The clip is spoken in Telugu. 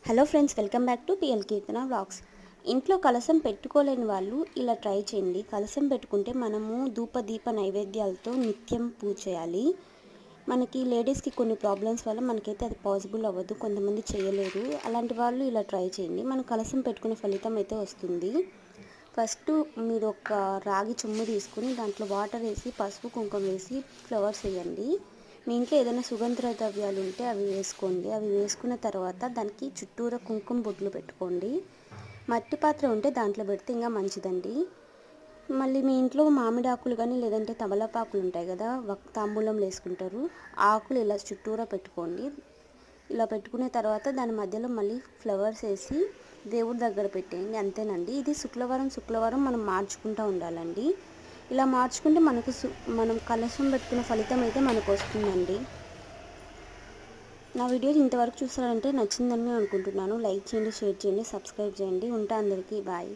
Hello friends, welcome back to PL Keerthana vlogs. ఇంట్లో కలశం పెట్టుకోలేని వాళ్ళు ఇలా ట్రై చేయండి. కలశం పెట్టుకుంటే మనము ధూపదీప నైవేద్యాలతో నిత్యం పూజ చేయాలి. మనకి లేడీస్కి కొన్ని ప్రాబ్లమ్స్ వల్ల మనకైతే అది పాసిబుల్ అవ్వదు, కొంతమంది చేయలేరు. అలాంటి వాళ్ళు ఇలా ట్రై చేయండి, మన కలశం పెట్టుకునే ఫలితం అయితే వస్తుంది. ఫస్ట్ మీరు ఒక రాగి చెంబు తీసుకుని దాంట్లో వాటర్ వేసి పసుపు కుంకుమ వేసి ఫ్లవర్స్ వేయండి. మీ ఇంట్లో ఏదైనా సుగంధ ద్రవ్యాలు ఉంటే అవి వేసుకోండి. అవి వేసుకున్న తర్వాత దానికి చుట్టూరా కుంకుమ బొట్లు పెట్టుకోండి. మట్టి పాత్ర ఉంటే దాంట్లో పెడితే ఇంకా మంచిదండి. మళ్ళీ మీ ఇంట్లో మామిడి ఆకులు కానీ లేదంటే తమలపాకులు ఉంటాయి కదా, తాంబూలం వేసుకుంటారు, ఆకులు ఇలా చుట్టూరా పెట్టుకోండి. ఇలా పెట్టుకున్న తర్వాత దాని మధ్యలో మళ్ళీ ఫ్లవర్స్ వేసి దేవుడి దగ్గర పెట్టేయండి. అంతేనండి. ఇది శుక్రవారం మనం మార్చుకుంటూ ఉండాలండి. ఇలా మార్చుకుంటే మనం కలశం పెట్టుకున్న ఫలితం అయితే మనకు వస్తుందండి. నా వీడియోస్ ఇంతవరకు చూసారంటే నచ్చిందని అనుకుంటున్నాను. లైక్ చేయండి, షేర్ చేయండి, సబ్స్క్రైబ్ చేయండి. ఉంటా అందరికీ బాయ్.